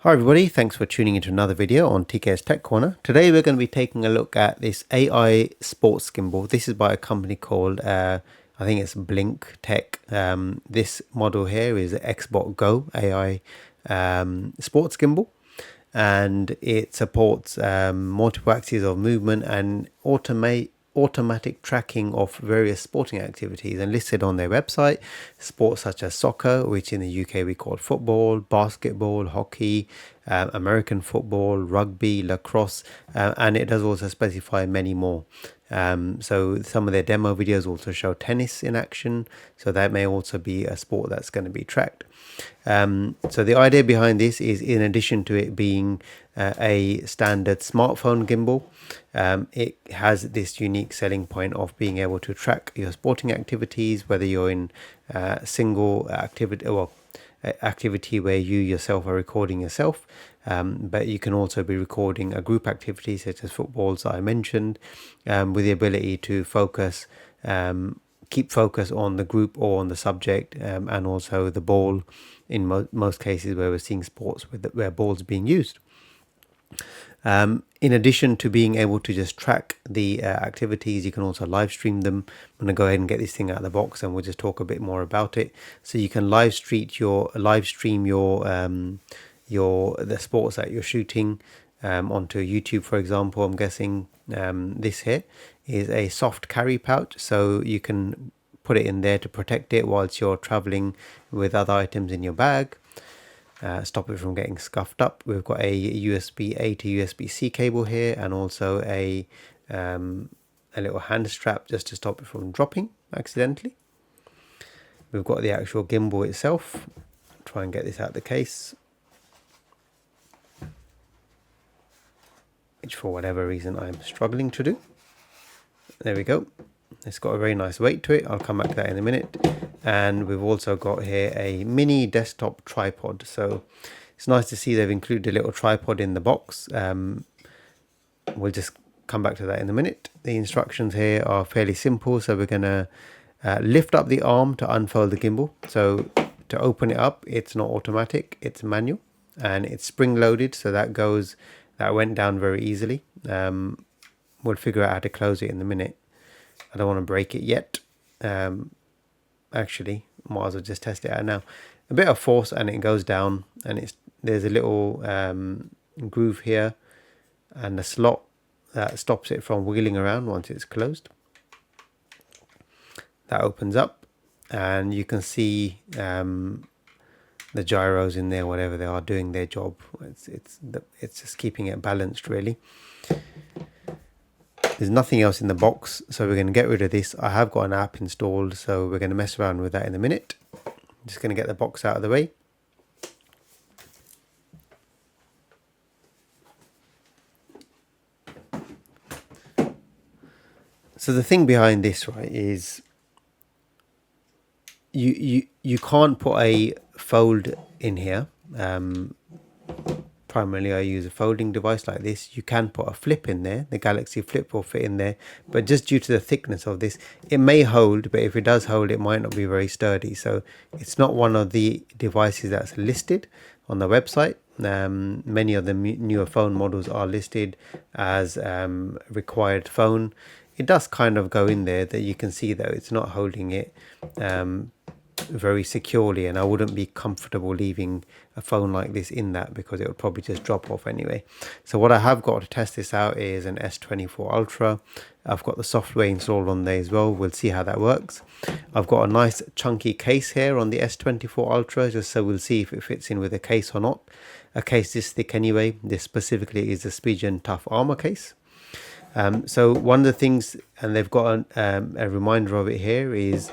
Hi everybody, thanks for tuning into another video on TK's Tech Corner. Today we're going to be taking a look at this AI sports gimbal. This is by a company called, I think it's Blink Tech. This model here is the XBotGo AI sports gimbal, and it supports multiple axes of movement and automatic tracking of various sporting activities, and listed on their website sports such as soccer, which in the UK we call football, basketball, hockey, American football, rugby, lacrosse, and it does also specify many more. So some of their demo videos also show tennis in action, so that may also be a sport that's going to be tracked. So the idea behind this is, in addition to it being a standard smartphone gimbal, it has this unique selling point of being able to track your sporting activities, whether you're in single activity or activity where you yourself are recording yourself, but you can also be recording a group activity such as footballs that I mentioned, with the ability to focus, keep focus on the group or on the subject, and also the ball in most cases where we're seeing sports where balls being used. In addition to being able to just track the activities, you can also live stream them. I'm going to go ahead and get this thing out of the box and we'll just talk a bit more about it. So you can live stream your the sports that you're shooting onto YouTube, for example. I'm guessing this here is a soft carry pouch, so you can put it in there to protect it whilst you're traveling with other items in your bag. Stop it from getting scuffed up. We've got a USB-A to USB-C cable here, and also a little hand strap just to stop it from dropping accidentally. We've got the actual gimbal itself. Try and get this out of the case, which for whatever reason I'm struggling to do. There we go. It's got a very nice weight to it. I'll come back to that in a minute. And we've also got here a mini desktop tripod. So it's nice to see they've included a little tripod in the box. We'll just come back to that in a minute. The instructions here are fairly simple. So we're going to lift up the arm to unfold the gimbal. So to open it up, it's not automatic, it's manual, and it's spring loaded. So that went down very easily. We'll figure out how to close it in a minute. I don't want to break it yet. Actually, might as well just test it out now. A bit of force and it goes down, and there's a little groove here and a slot that stops it from wiggling around once it's closed. That opens up and you can see the gyros in there, whatever they are, doing their job. It's just keeping it balanced, really. There's nothing else in the box, so we're going to get rid of this. I have got an app installed, so we're going to mess around with that in a minute. I'm just going to get the box out of the way. So the thing behind this, right, is you can't put a fold in here. Primarily I use a folding device like this. You can put a flip in there. The Galaxy Flip will fit in there, but just due to the thickness of this, it may hold, but if it does hold, it might not be very sturdy. So it's not one of the devices that's listed on the website. Many of the newer phone models are listed as required phone. It does kind of go in there, that you can see though it's not holding it very securely, and I wouldn't be comfortable leaving a phone like this in that, because it would probably just drop off anyway. So what I have got to test this out is an S24 Ultra. I've got the software installed on there as well. We'll see how that works. I've got a nice chunky case here on the S24 Ultra, just so we'll see if it fits in with a case or not. A case this thick anyway. This specifically is the Spigen Tough Armor case. So one of the things, and they've got a reminder of it here, is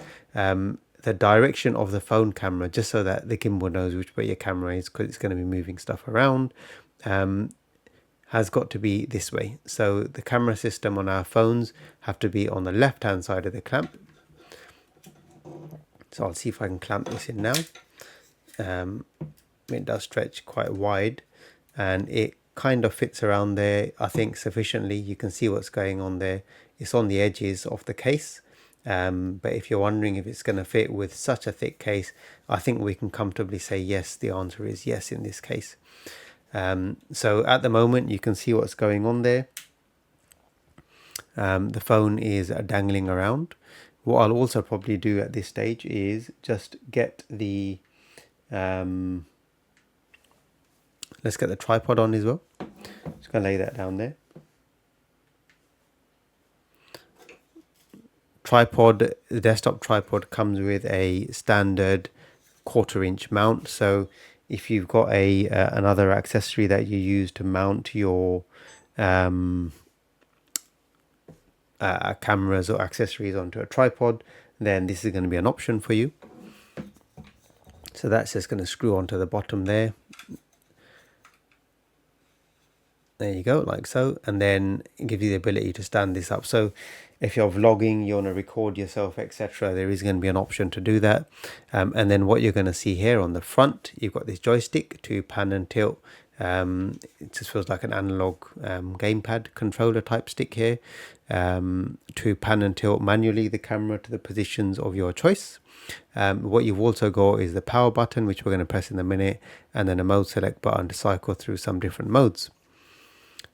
the direction of the phone camera, just so that the gimbal knows which way your camera is, because it's going to be moving stuff around, has got to be this way. So the camera system on our phones have to be on the left hand side of the clamp. So I'll see if I can clamp this in now. It does stretch quite wide, and it kind of fits around there, I think, sufficiently. You can see what's going on there. It's on the edges of the case. But if you're wondering if it's going to fit with such a thick case, I think we can comfortably say yes. The answer is yes in this case. So at the moment you can see what's going on there. The phone is dangling around. What I'll also probably do at this stage is just get the let's get the tripod on as well. Just gonna lay that down there. Tripod, the desktop tripod comes with a standard 1/4 inch mount. So if you've got a another accessory that you use to mount your cameras or accessories onto a tripod, then this is going to be an option for you. So that's just going to screw onto the bottom there. There you go, like so, and then it gives you the ability to stand this up. So if you're vlogging, you want to record yourself, etc., there is going to be an option to do that. And then what you're going to see here on the front, you've got this joystick to pan and tilt. It just feels like an analog gamepad controller type stick here, to pan and tilt manually the camera to the positions of your choice. What you've also got is the power button, which we're going to press in a minute, and then a mode select button to cycle through some different modes.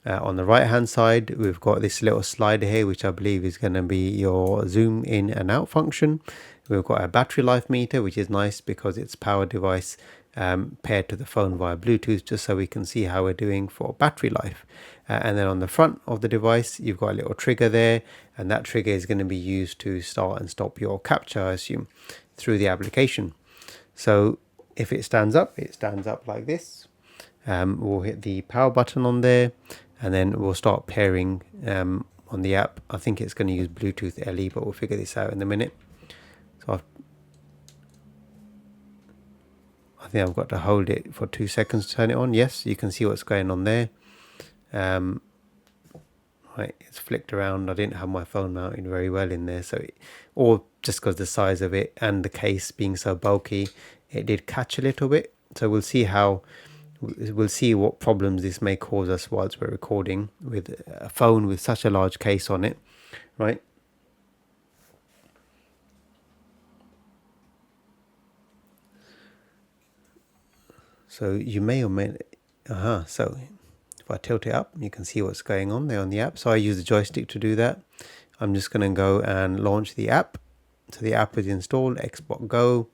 On the right hand side, we've got this little slider here, which I believe is going to be your zoom in and out function. We've got a battery life meter, which is nice because it's power device paired to the phone via Bluetooth, just so we can see how we're doing for battery life. And then on the front of the device, you've got a little trigger there, and that trigger is going to be used to start and stop your capture, I assume, through the application. So if it stands up like this. We'll hit the power button on there, and then we'll start pairing on the app. I think it's going to use Bluetooth LE, but we'll figure this out in a minute. So I think I've got to hold it for 2 seconds to turn it on. Yes, you can see what's going on there. Right, it's flicked around. I didn't have my phone mounted very well in there, so or just because the size of it and the case being so bulky, it did catch a little bit. So we'll see what problems this may cause us whilst we're recording with a phone with such a large case on it, right? So you may or may so if I tilt it up, you can see what's going on there on the app. So I use the joystick to do that. I'm just going to go and launch the app. So the app is installed, XBotGo.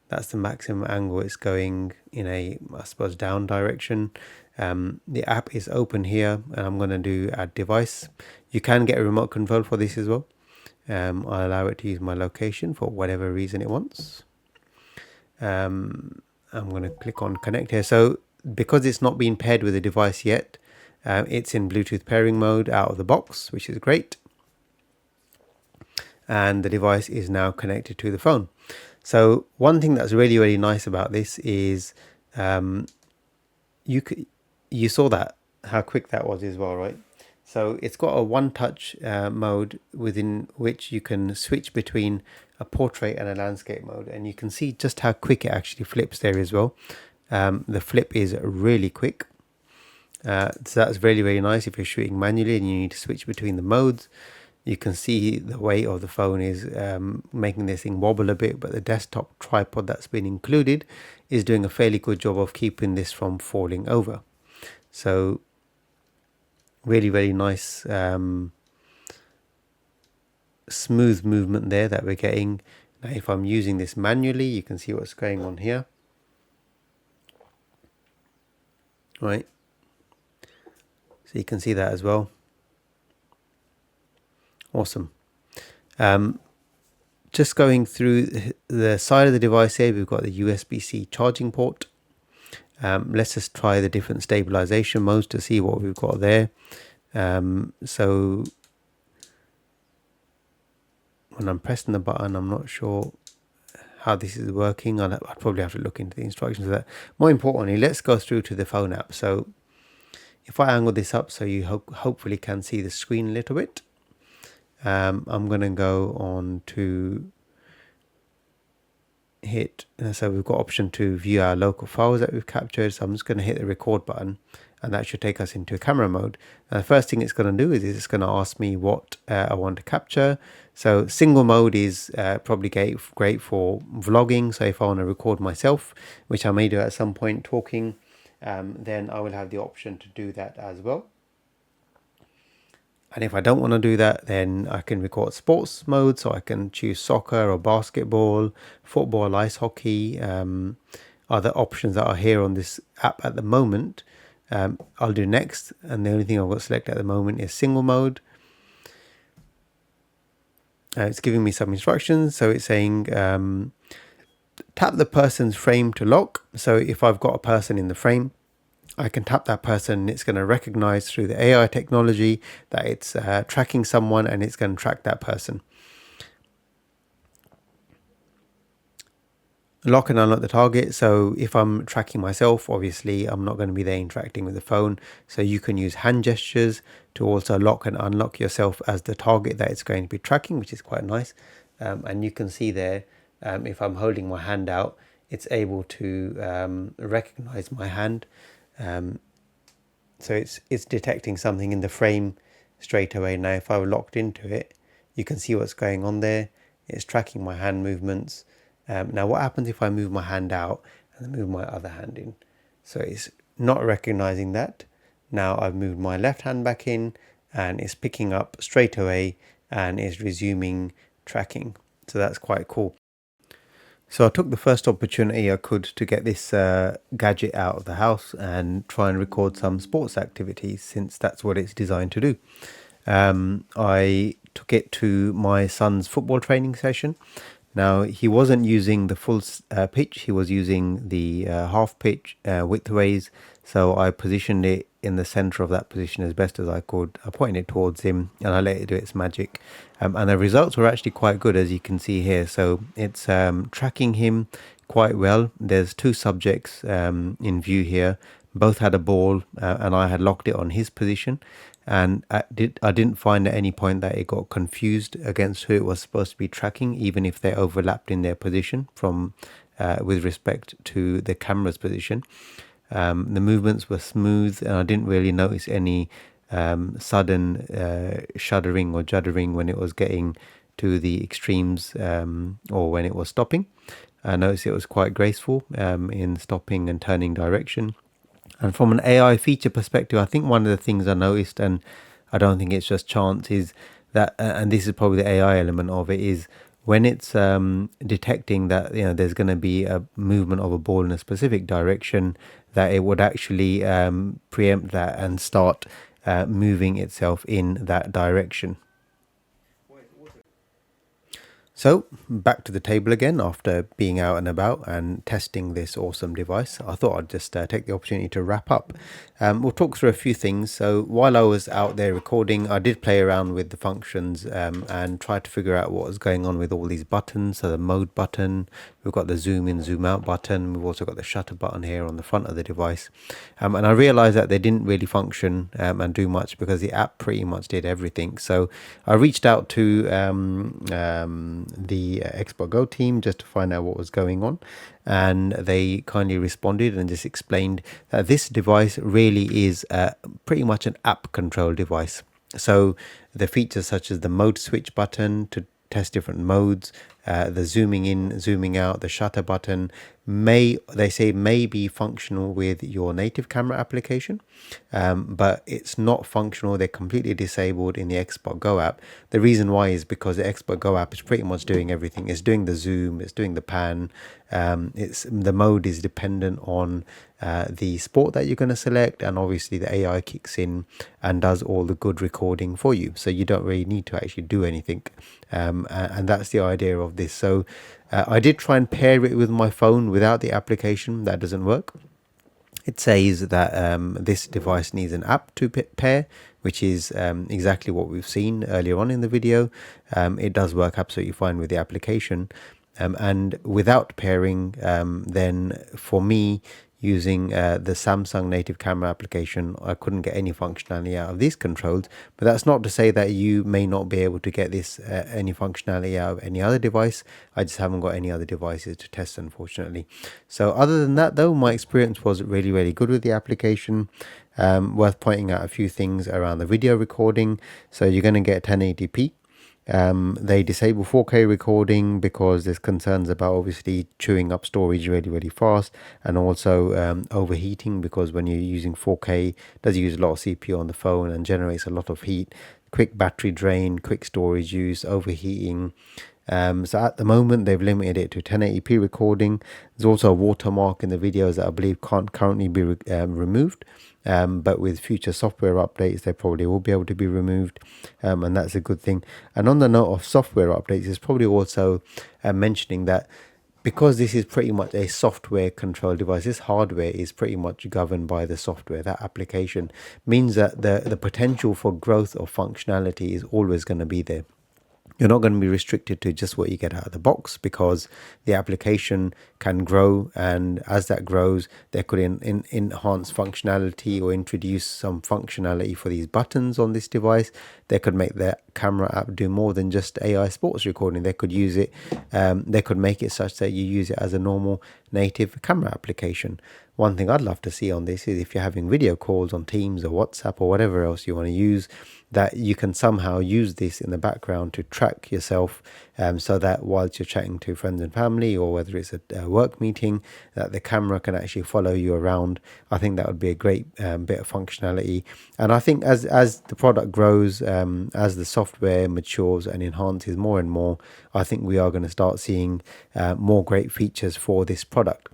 That's the maximum angle it's going in a, I suppose, down direction. The app is open here, and I'm going to do add device. You can get a remote control for this as well. I'll allow it to use my location for whatever reason it wants. I'm going to click on connect here. So because it's not been paired with a device yet, it's in Bluetooth pairing mode out of the box, which is great. And the device is now connected to the phone. So one thing that's really, really nice about this is you saw that, how quick that was as well, right? So it's got a one-touch mode within which you can switch between a portrait and a landscape mode, and you can see just how quick it actually flips there as well. The flip is really quick. So that's really, really nice if you're shooting manually and you need to switch between the modes. You can see the weight of the phone is making this thing wobble a bit, but the desktop tripod that's been included is doing a fairly good job of keeping this from falling over. So really, really nice smooth movement there that we're getting. Now if I'm using this manually, you can see what's going on here. Right. So you can see that as well. Awesome. Just going through the side of the device here, we've got the USB-C charging port. Let's just try the different stabilization modes to see what we've got there. So when I'm pressing the button, I'm not sure how this is working. I'd probably have to look into the instructions for that. More importantly, let's go through to the phone app. So if I angle this up so you hopefully can see the screen a little bit. I'm going to go on to hit, so we've got option to view our local files that we've captured. So I'm just going to hit the record button, and that should take us into camera mode. And the first thing it's going to do is it's going to ask me what I want to capture. So single mode is probably great for vlogging. So if I want to record myself, which I may do at some point talking, then I will have the option to do that as well. And if I don't want to do that, then I can record sports mode. So I can choose soccer or basketball, football, ice hockey, other options that are here on this app at the moment. I'll do next. And the only thing I've got selected at the moment is single mode. It's giving me some instructions. So it's saying tap the person's frame to lock. So if I've got a person in the frame, I can tap that person and it's going to recognize through the AI technology that it's tracking someone, and it's going to track that person. Lock and unlock the target. So if I'm tracking myself, obviously I'm not going to be there interacting with the phone. So you can use hand gestures to also lock and unlock yourself as the target that it's going to be tracking, which is quite nice. And you can see there, if I'm holding my hand out, it's able to recognize my hand. So it's detecting something in the frame straight away. Now if I were locked into it, you can see what's going on there. It's tracking my hand movements. Now what happens if I move my hand out and move my other hand in? So it's not recognizing that. Now I've moved my left hand back in, and it's picking up straight away and is resuming tracking. So that's quite cool. So I took the first opportunity I could to get this gadget out of the house and try and record some sports activities, since that's what it's designed to do. I took it to my son's football training session. Now, he wasn't using the full pitch, he was using the half pitch widthways. So I positioned it in the center of that position as best as I could. I pointed it towards him and I let it do its magic. And the results were actually quite good, as you can see here. So it's tracking him quite well. There's two subjects in view here. Both had a ball and I had locked it on his position. And I didn't find at any point that it got confused against who it was supposed to be tracking, even if they overlapped in their position from with respect to the camera's position. The movements were smooth, and I didn't really notice any sudden shuddering or juddering when it was getting to the extremes, or when it was stopping. I noticed it was quite graceful in stopping and turning direction. And from an AI feature perspective, I think one of the things I noticed, and I don't think it's just chance, is that, and this is probably the AI element of it, is when it's detecting that there's going to be a movement of a ball in a specific direction, that it would actually preempt that and start moving itself in that direction. So back to the table again after being out and about and testing this awesome device. I thought I'd just take the opportunity to wrap up. We'll talk through a few things. So while I was out there recording, I did play around with the functions and try to figure out what was going on with all these buttons. So the mode button, we've got the zoom in, zoom out button. We've also got the shutter button here on the front of the device. And I realized that they didn't really function and do much because the app pretty much did everything. So I reached out to the XBotGo team just to find out what was going on, and they kindly responded and just explained that this device really is pretty much an app control device. So the features such as the mode switch button to test different modes, the zooming in, zooming out, the shutter button may be functional with your native camera application, but it's not functional. They're completely disabled in the XBotGo app. The reason why is because the XBotGo app is pretty much doing everything. It's doing the zoom, it's doing the pan, the mode is dependent on the sport that you're going to select, and obviously the AI kicks in and does all the good recording for you, so you don't really need to actually do anything, and that's the idea of this. So I did try and pair it with my phone without the application. That doesn't work. It says that this device needs an app to pair, which is exactly what we've seen earlier on in the video. It does work absolutely fine with the application. And without pairing, then for me, using the Samsung native camera application, I couldn't get any functionality out of these controls. But that's not to say that you may not be able to get this any functionality out of any other device. I just haven't got any other devices to test, unfortunately. So other than that though, my experience was really good with the application. Worth pointing out a few things around the video recording. So you're going to get 1080p. They disable 4K recording because there's concerns about obviously chewing up storage really fast, and also overheating, because when you're using 4K it does use a lot of CPU on the phone and generates a lot of heat. Quick battery drain, quick storage use, overheating. So at the moment they've limited it to 1080p recording. There's also a watermark in the videos that I believe can't currently be removed, but with future software updates they probably will be able to be removed, and that's a good thing. And on the note of software updates, it's probably also mentioning that because this is pretty much a software controlled device, this hardware is pretty much governed by the software. That application means that the potential for growth of functionality is always going to be there. You're not going to be restricted to just what you get out of the box, because the application can grow, and as that grows they could enhance functionality or introduce some functionality for these buttons on this device. They could make the camera app do more than just AI sports recording. They could use it, they could make it such that you use it as a normal native camera application. One thing I'd love to see on this is if you're having video calls on Teams or WhatsApp or whatever else you want to use, that you can somehow use this in the background to track yourself, so that whilst you're chatting to friends and family, or whether it's a work meeting, that the camera can actually follow you around. I think that would be a great bit of functionality. And I think as the product grows, as the software matures and enhances more and more, I think we are going to start seeing more great features for this product.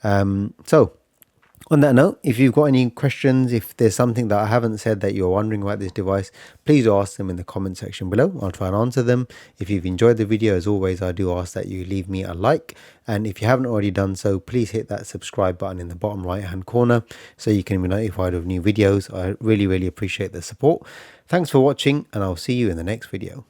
So on that note, if you've got any questions, if there's something that I haven't said that you're wondering about this device, please ask them in the comment section below. I'll try and answer them. If you've enjoyed the video, as always, I do ask that you leave me a like. And if you haven't already done so, please hit that subscribe button in the bottom right hand corner so you can be notified of new videos. I really appreciate the support. Thanks for watching, and I'll see you in the next video.